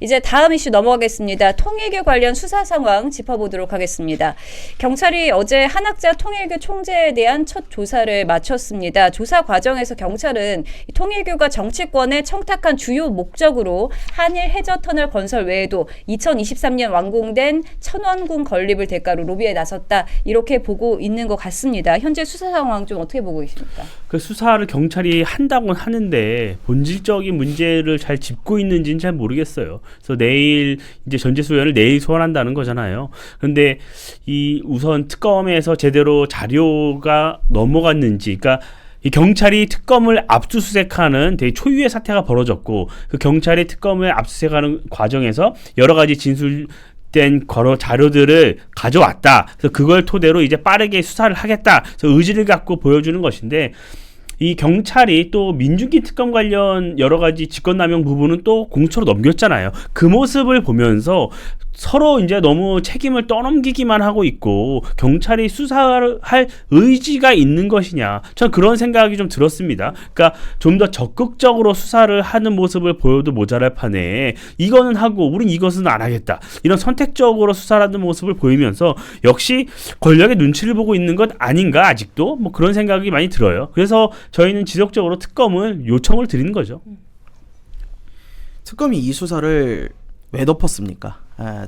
이제 다음 이슈 넘어가겠습니다. 통일교 관련 수사 상황 짚어보도록 하겠습니다. 경찰이 어제 한학자 통일교 총재에 대한 첫 조사를 마쳤습니다. 조사 과정에서 경찰은 통일교가 정치권에 청탁한 주요 목적으로 한일 해저터널 건설 외에도 2023년 완공된 천원군 건립을 대가로 로비에 나섰다. 이렇게 보고 있는 것 같습니다. 현재 수사 상황 좀 어떻게 보고 계십니까? 그 수사를 경찰이 한다고는 하는데 본질적인 문제를 잘 짚고 있는지는 잘 모르겠어요. 그래서 내일 이제 전재수 의원을 내일 소환한다는 거잖아요. 그런데 이 우선 특검에서 제대로 자료가 넘어갔는지, 그러니까 이 경찰이 특검을 압수수색하는 되게 초유의 사태가 벌어졌고, 그 경찰이 특검을 압수수색하는 과정에서 여러 가지 진술된 자료들을 가져왔다. 그래서 그걸 토대로 이제 빠르게 수사를 하겠다. 그래서 의지를 갖고 보여주는 것인데, 이 경찰이 또 민중기 특검 관련 여러 가지 직권남용 부분은 또 공처로 넘겼잖아요. 그 모습을 보면서 서로 이제 너무 책임을 떠넘기기만 하고 있고 경찰이 수사를 할 의지가 있는 것이냐, 전 그런 생각이 좀 들었습니다. 그러니까 좀 더 적극적으로 수사를 하는 모습을 보여도 모자랄 판에 이거는 하고 우린 이것은 안 하겠다, 이런 선택적으로 수사하는 모습을 보이면서 역시 권력의 눈치를 보고 있는 것 아닌가, 아직도 뭐 그런 생각이 많이 들어요. 그래서 저희는 지속적으로 특검을 요청을 드리는 거죠. 특검이 이 수사를 왜 덮었습니까?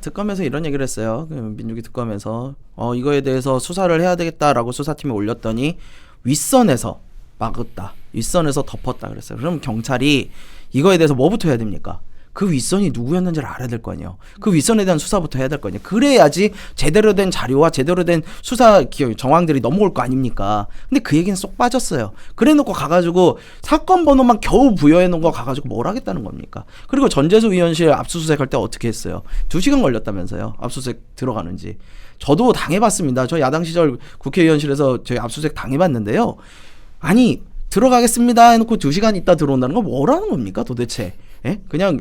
특검에서 이런 얘기를 했어요. 민주기 특검에서 이거에 대해서 수사를 해야 되겠다라고 수사팀에 올렸더니 윗선에서 막았다, 윗선에서 덮었다 그랬어요. 그럼 경찰이 이거에 대해서 뭐부터 해야 됩니까? 그 윗선이 누구였는지를 알아야 될 거 아니에요. 그 윗선에 대한 수사부터 해야 될 거 아니에요. 그래야지 제대로 된 자료와 제대로 된 수사 정황들이 넘어올 거 아닙니까? 근데 그 얘기는 쏙 빠졌어요. 그래놓고 가가지고 사건 번호만 겨우 부여해놓은 거 가가지고 뭘 하겠다는 겁니까? 그리고 전재수 의원실 압수수색할 때 어떻게 했어요? 2시간 걸렸다면서요. 압수수색 들어가는지. 저도 당해봤습니다. 저 야당 시절 국회의원실에서 저희 압수수색 당해봤는데요. 아니 들어가겠습니다 해놓고 2시간 있다 들어온다는 건 뭐라는 겁니까 도대체? 예? 그냥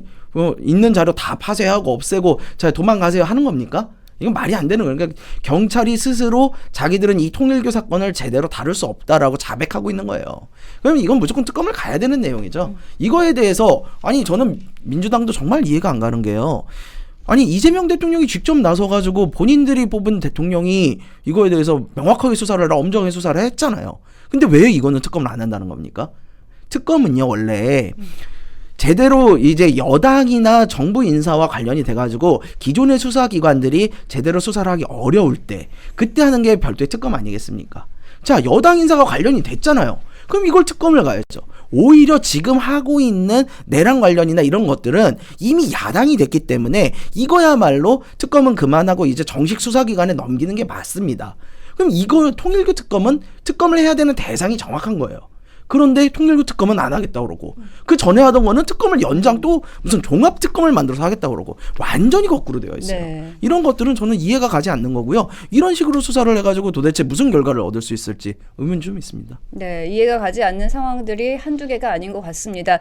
있는 자료 다 파쇄하고 없애고 자 도망가세요 하는 겁니까? 이건 말이 안 되는 거예요. 그러니까 경찰이 스스로 자기들은 이 통일교 사건을 제대로 다룰 수 없다라고 자백하고 있는 거예요. 그러면 이건 무조건 특검을 가야 되는 내용이죠. 이거에 대해서 아니 저는 민주당도 정말 이해가 안 가는 게요. 아니 이재명 대통령이 직접 나서가지고 본인들이 뽑은 대통령이 이거에 대해서 명확하게 수사를 하라, 엄정하게 수사를 했잖아요. 근데 왜 이거는 특검을 안 한다는 겁니까? 특검은요 원래 제대로 이제 여당이나 정부 인사와 관련이 돼가지고 기존의 수사기관들이 제대로 수사를 하기 어려울 때 그때 하는 게 별도의 특검 아니겠습니까? 자 여당 인사가 관련이 됐잖아요. 그럼 이걸 특검을 가야죠. 오히려 지금 하고 있는 내란 관련이나 이런 것들은 이미 야당이 됐기 때문에 이거야말로 특검은 그만하고 이제 정식 수사기관에 넘기는 게 맞습니다. 그럼 이거 통일교 특검은 특검을 해야 되는 대상이 정확한 거예요. 그런데 통일교 특검은 안 하겠다 그러고 그 전에 하던 거는 특검을 연장 또 무슨 종합 특검을 만들어서 하겠다 그러고 완전히 거꾸로 되어 있어요. 네. 이런 것들은 저는 이해가 가지 않는 거고요. 이런 식으로 수사를 해가지고 도대체 무슨 결과를 얻을 수 있을지 의문 좀 있습니다. 네, 이해가 가지 않는 상황들이 한두 개가 아닌 것 같습니다.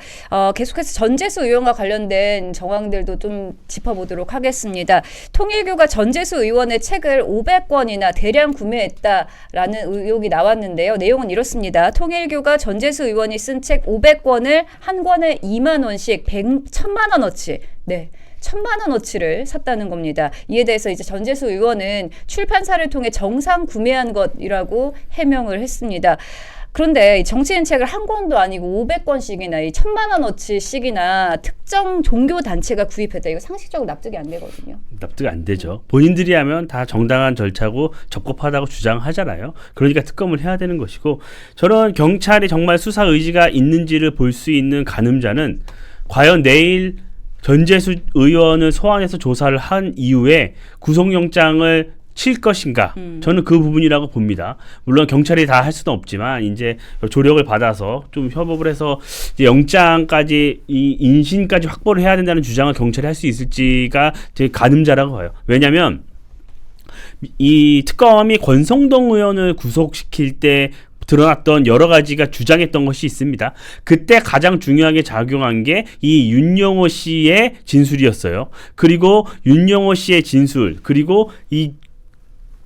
계속해서 전재수 의원과 관련된 정황들도 좀 짚어보도록 하겠습니다. 통일교가 전재수 의원의 책을 500권이나 대량 구매했다라는 의혹이 나왔는데요. 내용은 이렇습니다. 통일교가 전재수 의원이 쓴 책 500권을 한 권에 2만 원씩 1,000만 원어치, 네, 1,000만 원어치를 샀다는 겁니다. 이에 대해서 이제 전재수 의원은 출판사를 통해 정상 구매한 것이라고 해명을 했습니다. 그런데 정치인 책을 한 권도 아니고 500권씩이나 이 1,000만 원어치씩이나 특정 종교 단체가 구입했다. 이거 상식적으로 납득이 안 되거든요. 납득 안 되죠. 본인들이 하면 다 정당한 절차고 적법하다고 주장하잖아요. 그러니까 특검을 해야 되는 것이고, 저런 경찰이 정말 수사 의지가 있는지를 볼 수 있는 가늠자는 과연 내일 전재수 의원을 소환해서 조사를 한 이후에 구속영장을 칠 것인가? 저는 그 부분이라고 봅니다. 물론 경찰이 다 할 수는 없지만 이제 조력을 받아서 좀 협업을 해서 이제 영장까지 이 인신까지 확보를 해야 된다는 주장을 경찰이 할 수 있을지가 제 가늠자라고 봐요. 왜냐하면 이 특검이 권성동 의원을 구속시킬 때 드러났던 여러 가지가 주장했던 것이 있습니다. 그때 가장 중요하게 작용한 게 이 윤영호 씨의 진술이었어요. 그리고 윤영호 씨의 진술, 그리고 이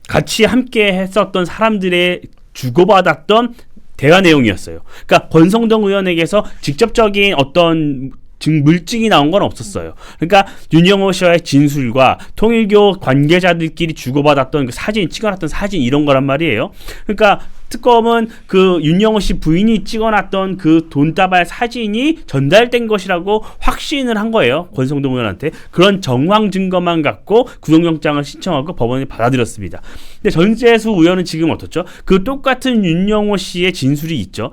같이 함께 했었던 사람들의 주고받았던 대화 내용이었어요. 그러니까 권성동 의원에게서 직접적인 어떤 물증이 나온 건 없었어요. 그러니까 윤영호 씨와의 진술과 통일교 관계자들끼리 주고받았던 그 사진, 찍어놨던 사진 이런 거란 말이에요. 그러니까 특검은 그 윤영호 씨 부인이 찍어놨던 그 돈다발 사진이 전달된 것이라고 확신을 한 거예요. 권성동 의원한테. 그런 정황 증거만 갖고 구속영장을 신청하고 법원이 받아들였습니다. 근데 전재수 의원은 지금 어떻죠? 그 똑같은 윤영호 씨의 진술이 있죠.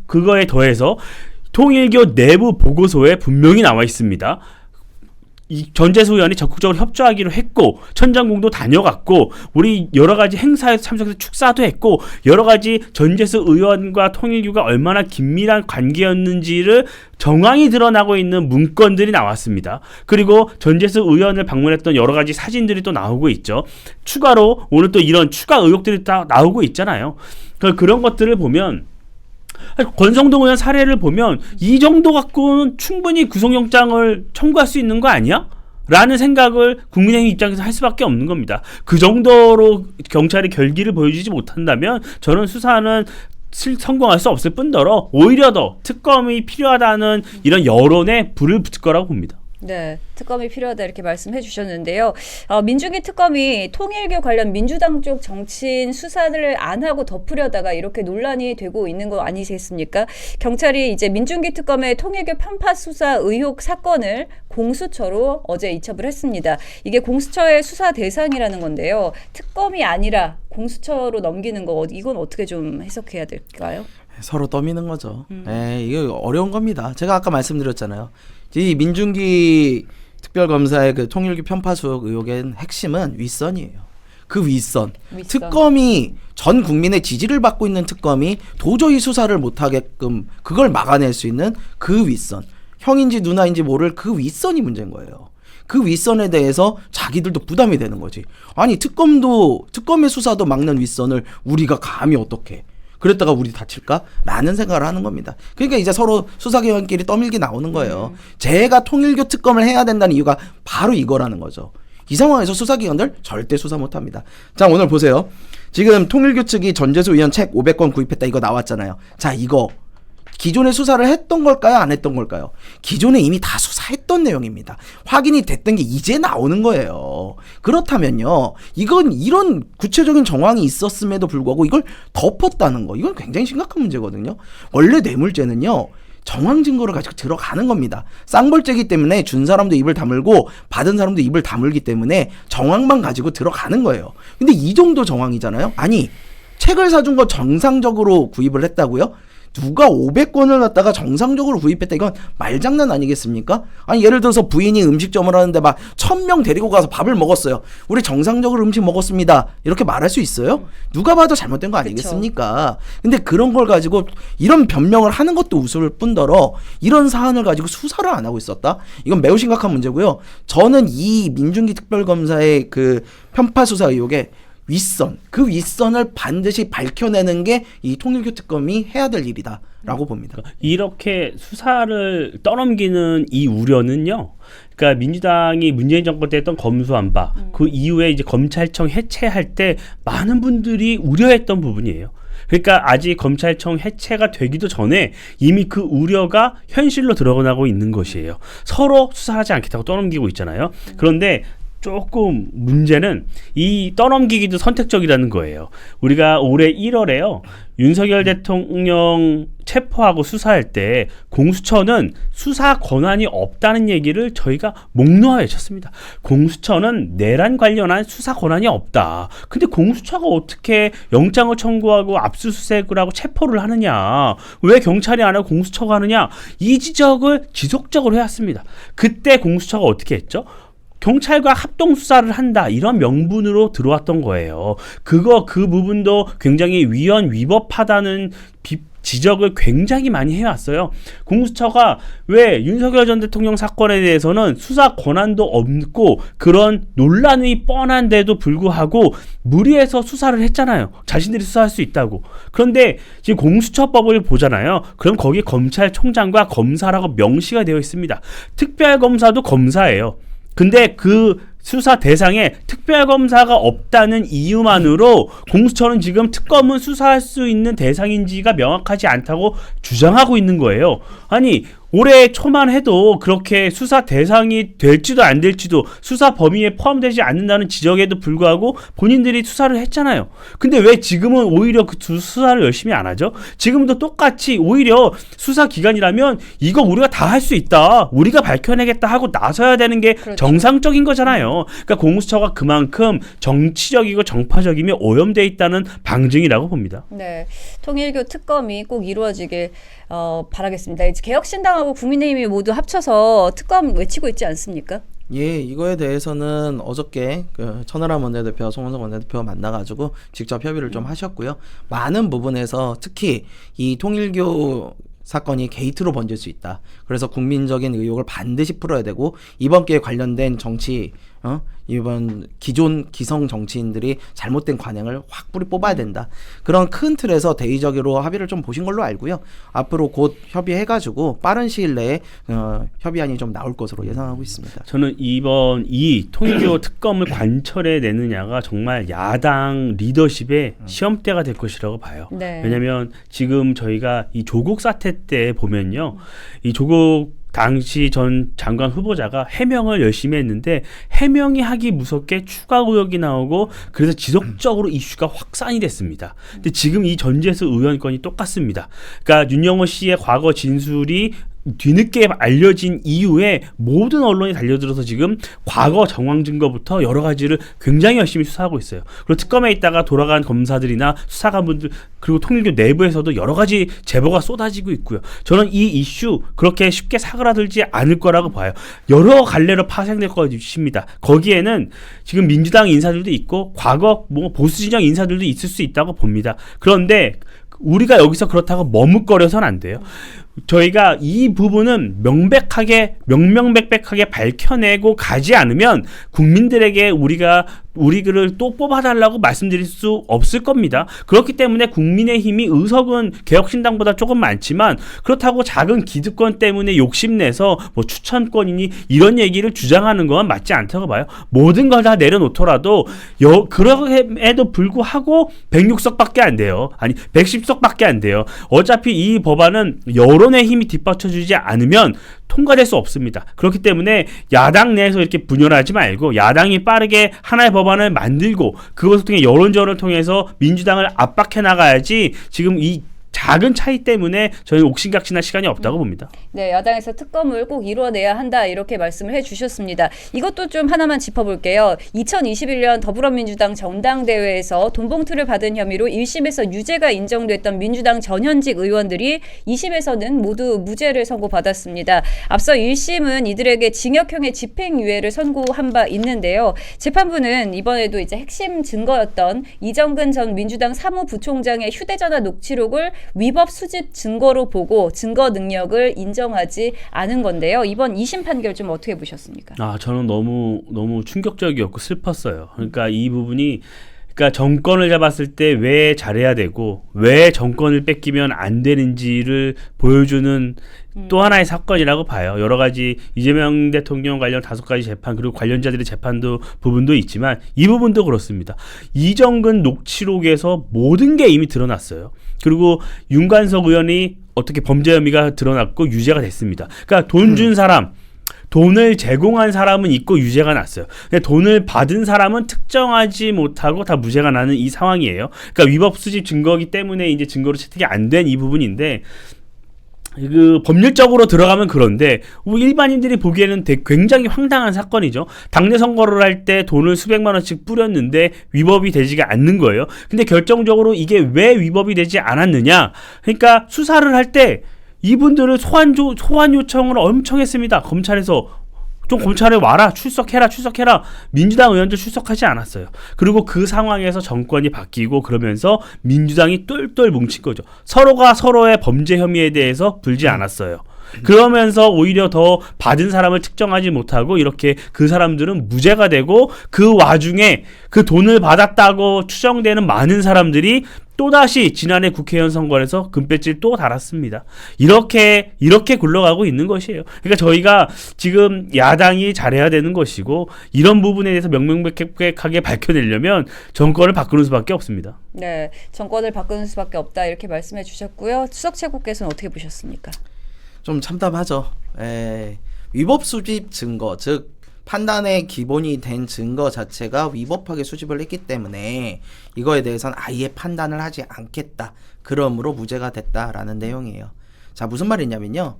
그거에 더해서 통일교 내부 보고서에 분명히 나와 있습니다. 이 전재수 의원이 적극적으로 협조하기로 했고 천정궁도 다녀갔고 우리 여러 가지 행사에 참석해서 축사도 했고 여러 가지 전재수 의원과 통일교가 얼마나 긴밀한 관계였는지를 정황이 드러나고 있는 문건들이 나왔습니다. 그리고 전재수 의원을 방문했던 여러 가지 사진들이 또 나오고 있죠. 추가로 오늘 또 이런 추가 의혹들이 다 나오고 있잖아요. 그런 것들을 보면 권성동 의원 사례를 보면 이 정도 갖고는 충분히 구속영장을 청구할 수 있는 거 아니야? 라는 생각을 국민의힘 입장에서 할 수밖에 없는 겁니다. 그 정도로 경찰이 결기를 보여주지 못한다면 저는 수사는 성공할 수 없을 뿐더러 오히려 더 특검이 필요하다는 이런 여론에 불을 붙을 거라고 봅니다. 네, 특검이 필요하다 이렇게 말씀해 주셨는데요. 민중기 특검이 통일교 관련 민주당 쪽 정치인 수사를 안 하고 덮으려다가 이렇게 논란이 되고 있는 거 아니겠습니까? 경찰이 이제 민중기 특검의 통일교 편파 수사 의혹 사건을 공수처로 어제 이첩을 했습니다. 이게 공수처의 수사 대상이라는 건데요. 특검이 아니라 공수처로 넘기는 거 이건 어떻게 좀 해석해야 될까요? 서로 떠미는 거죠. 이게 어려운 겁니다. 제가 아까 말씀드렸잖아요. 이 민중기 특별검사의 그 통일교 편파 수억 의혹의 핵심은 윗선이에요. 그 윗선. 특검이 전 국민의 지지를 받고 있는 특검이 도저히 수사를 못하게끔 그걸 막아낼 수 있는 그 윗선. 형인지 누나인지 모를 그 윗선이 문제인 거예요. 그 윗선에 대해서 자기들도 부담이 되는 거지. 아니 특검의 수사도 막는 윗선을 우리가 감히 어떻게 그랬다가 우리 다칠까? 라는 생각을 하는 겁니다. 그러니까 이제 서로 수사기관끼리 떠밀기 나오는 거예요. 제가 통일교 특검을 해야 된다는 이유가 바로 이거라는 거죠. 이 상황에서 수사기관들 절대 수사 못합니다. 자, 오늘 보세요. 지금 통일교 측이 전재수 의원 책 500권 구입했다 이거 나왔잖아요. 자, 이거 기존에 수사를 했던 걸까요? 안 했던 걸까요? 기존에 이미 다 수사했던 내용입니다. 확인이 됐던 게 이제 나오는 거예요. 그렇다면요. 이건 이런 구체적인 정황이 있었음에도 불구하고 이걸 덮었다는 거. 이건 굉장히 심각한 문제거든요. 원래 뇌물죄는요. 정황 증거를 가지고 들어가는 겁니다. 쌍벌죄이기 때문에 준 사람도 입을 다물고 받은 사람도 입을 다물기 때문에 정황만 가지고 들어가는 거예요. 근데 이 정도 정황이잖아요. 아니 책을 사준 거 정상적으로 구입을 했다고요? 누가 500권을 갖다가 정상적으로 구입했다 이건 말장난 아니겠습니까? 아니 예를 들어서 부인이 음식점을 하는데 막 1000명 데리고 가서 밥을 먹었어요. 우리 정상적으로 음식 먹었습니다. 이렇게 말할 수 있어요? 누가 봐도 잘못된 거 아니겠습니까? 근데 그런 걸 가지고 이런 변명을 하는 것도 우스울 뿐더러 이런 사안을 가지고 수사를 안 하고 있었다? 이건 매우 심각한 문제고요. 저는 이 민중기 특별검사의 그 편파 수사 의혹에 윗선, 그 윗선을 반드시 밝혀내는 게 이 통일교 특검이 해야 될 일이다라고 봅니다. 이렇게 수사를 떠넘기는 이 우려는요. 그러니까 민주당이 문재인 정권 때 했던 검수완박 그 이후에 이제 검찰청 해체할 때 많은 분들이 우려했던 부분이에요. 그러니까 아직 검찰청 해체가 되기도 전에 이미 그 우려가 현실로 드러나고 있는 것이에요. 서로 수사하지 않겠다고 떠넘기고 있잖아요. 그런데 조금 문제는 이 떠넘기기도 선택적이라는 거예요. 우리가 올해 1월에요. 윤석열 대통령 체포하고 수사할 때 공수처는 수사 권한이 없다는 얘기를 저희가 목놓아 외쳤습니다. 공수처는 내란 관련한 수사 권한이 없다. 근데 공수처가 어떻게 영장을 청구하고 압수수색을 하고 체포를 하느냐. 왜 경찰이 안 하고 공수처가 하느냐. 이 지적을 지속적으로 해왔습니다. 그때 공수처가 어떻게 했죠? 경찰과 합동 수사를 한다 이런 명분으로 들어왔던 거예요. 그 부분도 굉장히 위법하다는 지적을 굉장히 많이 해왔어요. 공수처가 왜 윤석열 전 대통령 사건에 대해서는 수사 권한도 없고 그런 논란이 뻔한데도 불구하고 무리해서 수사를 했잖아요. 자신들이 수사할 수 있다고. 그런데 지금 공수처법을 보잖아요. 그럼 거기 검찰총장과 검사라고 명시가 되어 있습니다. 특별검사도 검사예요. 근데 그 수사 대상에 특별검사가 없다는 이유만으로 공수처는 지금 특검은 수사할 수 있는 대상인지가 명확하지 않다고 주장하고 있는 거예요. 아니 올해 초만 해도 그렇게 수사 대상이 될지도 안 될지도 수사 범위에 포함되지 않는다는 지적에도 불구하고 본인들이 수사를 했잖아요. 근데 왜 지금은 오히려 그 수사를 열심히 안 하죠? 지금도 똑같이 오히려 수사 기관이라면 이거 우리가 다 할 수 있다. 우리가 밝혀내겠다 하고 나서야 되는 게 그렇죠. 정상적인 거잖아요. 그러니까 공수처가 그만큼 정치적이고 정파적이며 오염돼 있다는 방증이라고 봅니다. 네, 통일교 특검이 꼭 이루어지길 바라겠습니다. 이제 개혁신당하고 국민의힘이 모두 합쳐서 특검 외치고 있지 않습니까? 예, 이거에 대해서는 어저께 그 천하람 원내대표, 송원석 원내대표가 만나가지고 직접 협의를 좀 하셨고요. 많은 부분에서 특히 이 통일교 사건이 게이트로 번질 수 있다. 그래서 국민적인 의혹을 반드시 풀어야 되고 이번 기회에 관련된 정치 이번 기존 기성 정치인들이 잘못된 관행을 확 뿌리 뽑아야 된다. 그런 큰 틀에서 대의적으로 합의를 좀 보신 걸로 알고요. 앞으로 곧 협의해가지고 빠른 시일 내에 협의안이 좀 나올 것으로 예상하고 있습니다. 저는 이번 이 통일교 특검을 관철해 내느냐가 정말 야당 리더십의 시험대가 될 것이라고 봐요. 네. 왜냐하면 지금 저희가 이 조국 사태 때 보면요, 이 조국 당시 전 장관 후보자가 해명을 열심히 했는데 해명이 하기 무섭게 추가 의혹이 나오고 그래서 지속적으로 이슈가 확산이 됐습니다. 근데 지금 이 전재수 의원 건이 똑같습니다. 그러니까 윤영호 씨의 과거 진술이 뒤늦게 알려진 이후에 모든 언론이 달려들어서 지금 과거 정황 증거부터 여러 가지를 굉장히 열심히 수사하고 있어요. 그리고 특검에 있다가 돌아간 검사들이나 수사관분들 그리고 통일교 내부에서도 여러 가지 제보가 쏟아지고 있고요. 저는 이 이슈 그렇게 쉽게 사그라들지 않을 거라고 봐요. 여러 갈래로 파생될 것입니다. 거기에는 지금 민주당 인사들도 있고 과거 뭐 보수 진영 인사들도 있을 수 있다고 봅니다. 그런데 우리가 여기서 그렇다고 머뭇거려서는 안 돼요. 저희가 이 부분은 명명백백하게 밝혀내고 가지 않으면 국민들에게 우리를 또 뽑아달라고 말씀드릴 수 없을 겁니다. 그렇기 때문에 국민의힘이 의석은 개혁신당보다 조금 많지만 그렇다고 작은 기득권 때문에 욕심내서 뭐 추천권이니 이런 얘기를 주장하는 건 맞지 않다고 봐요. 모든 걸 다 내려놓더라도 그럼에도 불구하고 106석밖에 안 돼요. 아니 110석밖에 안 돼요. 어차피 이 법안은 여론의 힘이 뒷받쳐주지 않으면 통과될 수 없습니다. 그렇기 때문에 야당 내에서 이렇게 분열하지 말고 야당이 빠르게 하나의 법안을 만들고 그것을 통해 여론전을 통해서 민주당을 압박해 나가야지 지금 이 작은 차이 때문에 저희는 옥신각신할 시간이 없다고 봅니다. 네, 야당에서 특검을 꼭 이루어내야 한다 이렇게 말씀을 해주셨습니다. 이것도 좀 하나만 짚어볼게요. 2021년 더불어민주당 전당대회에서 돈봉투를 받은 혐의로 1심에서 유죄가 인정됐던 민주당 전현직 의원들이 2심에서는 모두 무죄를 선고받았습니다. 앞서 1심은 이들에게 징역형의 집행유예를 선고한 바 있는데요. 재판부는 이번에도 이제 핵심 증거였던 이정근 전 민주당 사무부총장의 휴대전화 녹취록을 위법 수집 증거로 보고 증거 능력을 인정하지 않은 건데요. 이번 2심 판결 좀 어떻게 보셨습니까? 저는 너무 충격적이었고 슬펐어요. 그러니까 이 부분이 그러니까 정권을 잡았을 때 왜 잘해야 되고 왜 정권을 뺏기면 안 되는지를 보여주는 또 하나의 사건이라고 봐요. 여러 가지 이재명 대통령 관련 5가지 재판 그리고 관련자들의 재판도 부분도 있지만 이 부분도 그렇습니다. 이정근 녹취록에서 모든 게 이미 드러났어요. 그리고 윤관석 의원이 어떻게 범죄 혐의가 드러났고 유죄가 됐습니다. 그러니까 돈 준 사람 돈을 제공한 사람은 있고 유죄가 났어요. 근데 돈을 받은 사람은 특정하지 못하고 다 무죄가 나는 이 상황이에요. 그러니까 위법 수집 증거이기 때문에 이제 증거로 채택이 안 된 이 부분인데 그 법률적으로 들어가면 그런데 일반인들이 보기에는 굉장히 황당한 사건이죠. 당내 선거를 할 때 돈을 수백만 원씩 뿌렸는데 위법이 되지가 않는 거예요. 근데 결정적으로 이게 왜 위법이 되지 않았느냐? 그러니까 수사를 할 때 이분들을 소환 요청을 엄청 했습니다. 검찰에서 좀 검찰에 와라, 출석해라. 민주당 의원들 출석하지 않았어요. 그리고 그 상황에서 정권이 바뀌고 그러면서 민주당이 똘똘 뭉친 거죠. 서로가 서로의 범죄 혐의에 대해서 불지 않았어요. 그러면서 오히려 더 받은 사람을 특정하지 못하고 이렇게 그 사람들은 무죄가 되고 그 와중에 그 돈을 받았다고 추정되는 많은 사람들이 또다시 지난해 국회의원 선거에서 금배지를 또 달았습니다. 이렇게 굴러가고 있는 것이에요. 그러니까 저희가 지금 야당이 잘해야 되는 것이고 이런 부분에 대해서 명명백백하게 밝혀내려면 정권을 바꾸는 수밖에 없습니다. 네, 정권을 바꾸는 수밖에 없다 이렇게 말씀해 주셨고요. 추석 최고께서는 어떻게 보셨습니까? 좀 참담하죠. 위법 수집 증거, 즉 판단의 기본이 된 증거 자체가 위법하게 수집을 했기 때문에 이거에 대해서는 아예 판단을 하지 않겠다. 그러므로 무죄가 됐다라는 내용이에요. 자, 무슨 말이냐면요.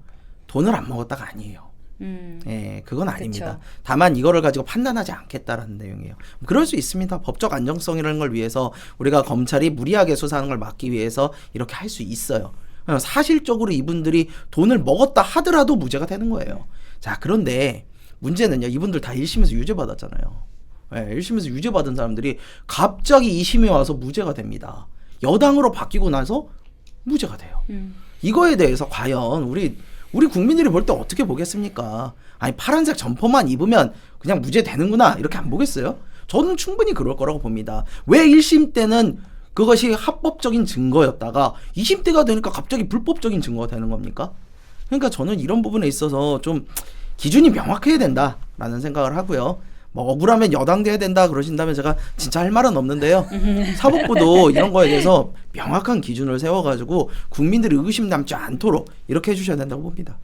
돈을 안 먹었다가 아니에요. 그건 아닙니다. 그쵸. 다만 이거를 가지고 판단하지 않겠다라는 내용이에요. 그럴 수 있습니다. 법적 안정성이라는 걸 위해서 우리가 검찰이 무리하게 수사하는 걸 막기 위해서 이렇게 할 수 있어요. 사실적으로 이분들이 돈을 먹었다 하더라도 무죄가 되는 거예요. 자, 그런데 문제는요. 이분들 다 1심에서 유죄 받았잖아요. 1심에서 유죄 받은 사람들이 갑자기 2심에 와서 무죄가 됩니다. 여당으로 바뀌고 나서 무죄가 돼요. 이거에 대해서 과연 우리 국민들이 볼 때 어떻게 보겠습니까? 아니, 파란색 점퍼만 입으면 그냥 무죄 되는구나 이렇게 안 보겠어요? 저는 충분히 그럴 거라고 봅니다. 왜 1심 때는 그것이 합법적인 증거였다가 2심 때가 되니까 갑자기 불법적인 증거가 되는 겁니까? 그러니까 저는 이런 부분에 있어서 좀 기준이 명확해야 된다라는 생각을 하고요. 뭐 억울하면 여당돼야 된다 그러신다면 제가 진짜 할 말은 없는데요. 사법부도 이런 거에 대해서 명확한 기준을 세워가지고 국민들이 의구심 남지 않도록 이렇게 해주셔야 된다고 봅니다.